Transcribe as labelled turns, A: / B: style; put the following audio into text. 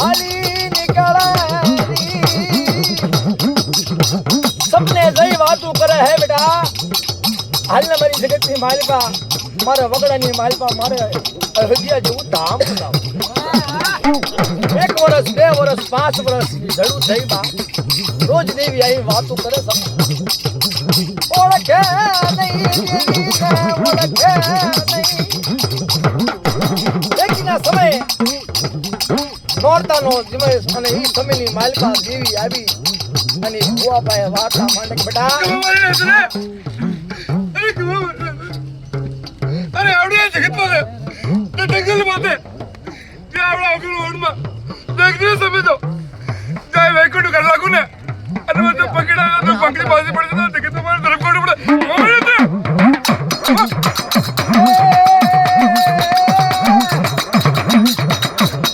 A: આલી નીકળારી સપને જઈ વાતું કરે હે બેટા હાલને મારી જગતની માલિકા મારા વગડાની માલિકા મારે હૃદય જેવું ધામ બનાવ 1 વર્ષ 2 વર્ષ 5 વર્ષ જડું થઈ બા રોજ દેવી આવી વાતું કરે ઓળખે નહીં ઓળખે નહીં એકના સમયે નોરતાનો જીમે અને ઈ સમયની માલિકા દેવી આવી અને બુઆ પાસે વાર્તા માંડે બેટા
B: અરે આવડે જગત માં જંગલ માં જે આવડા અગલ વડમાં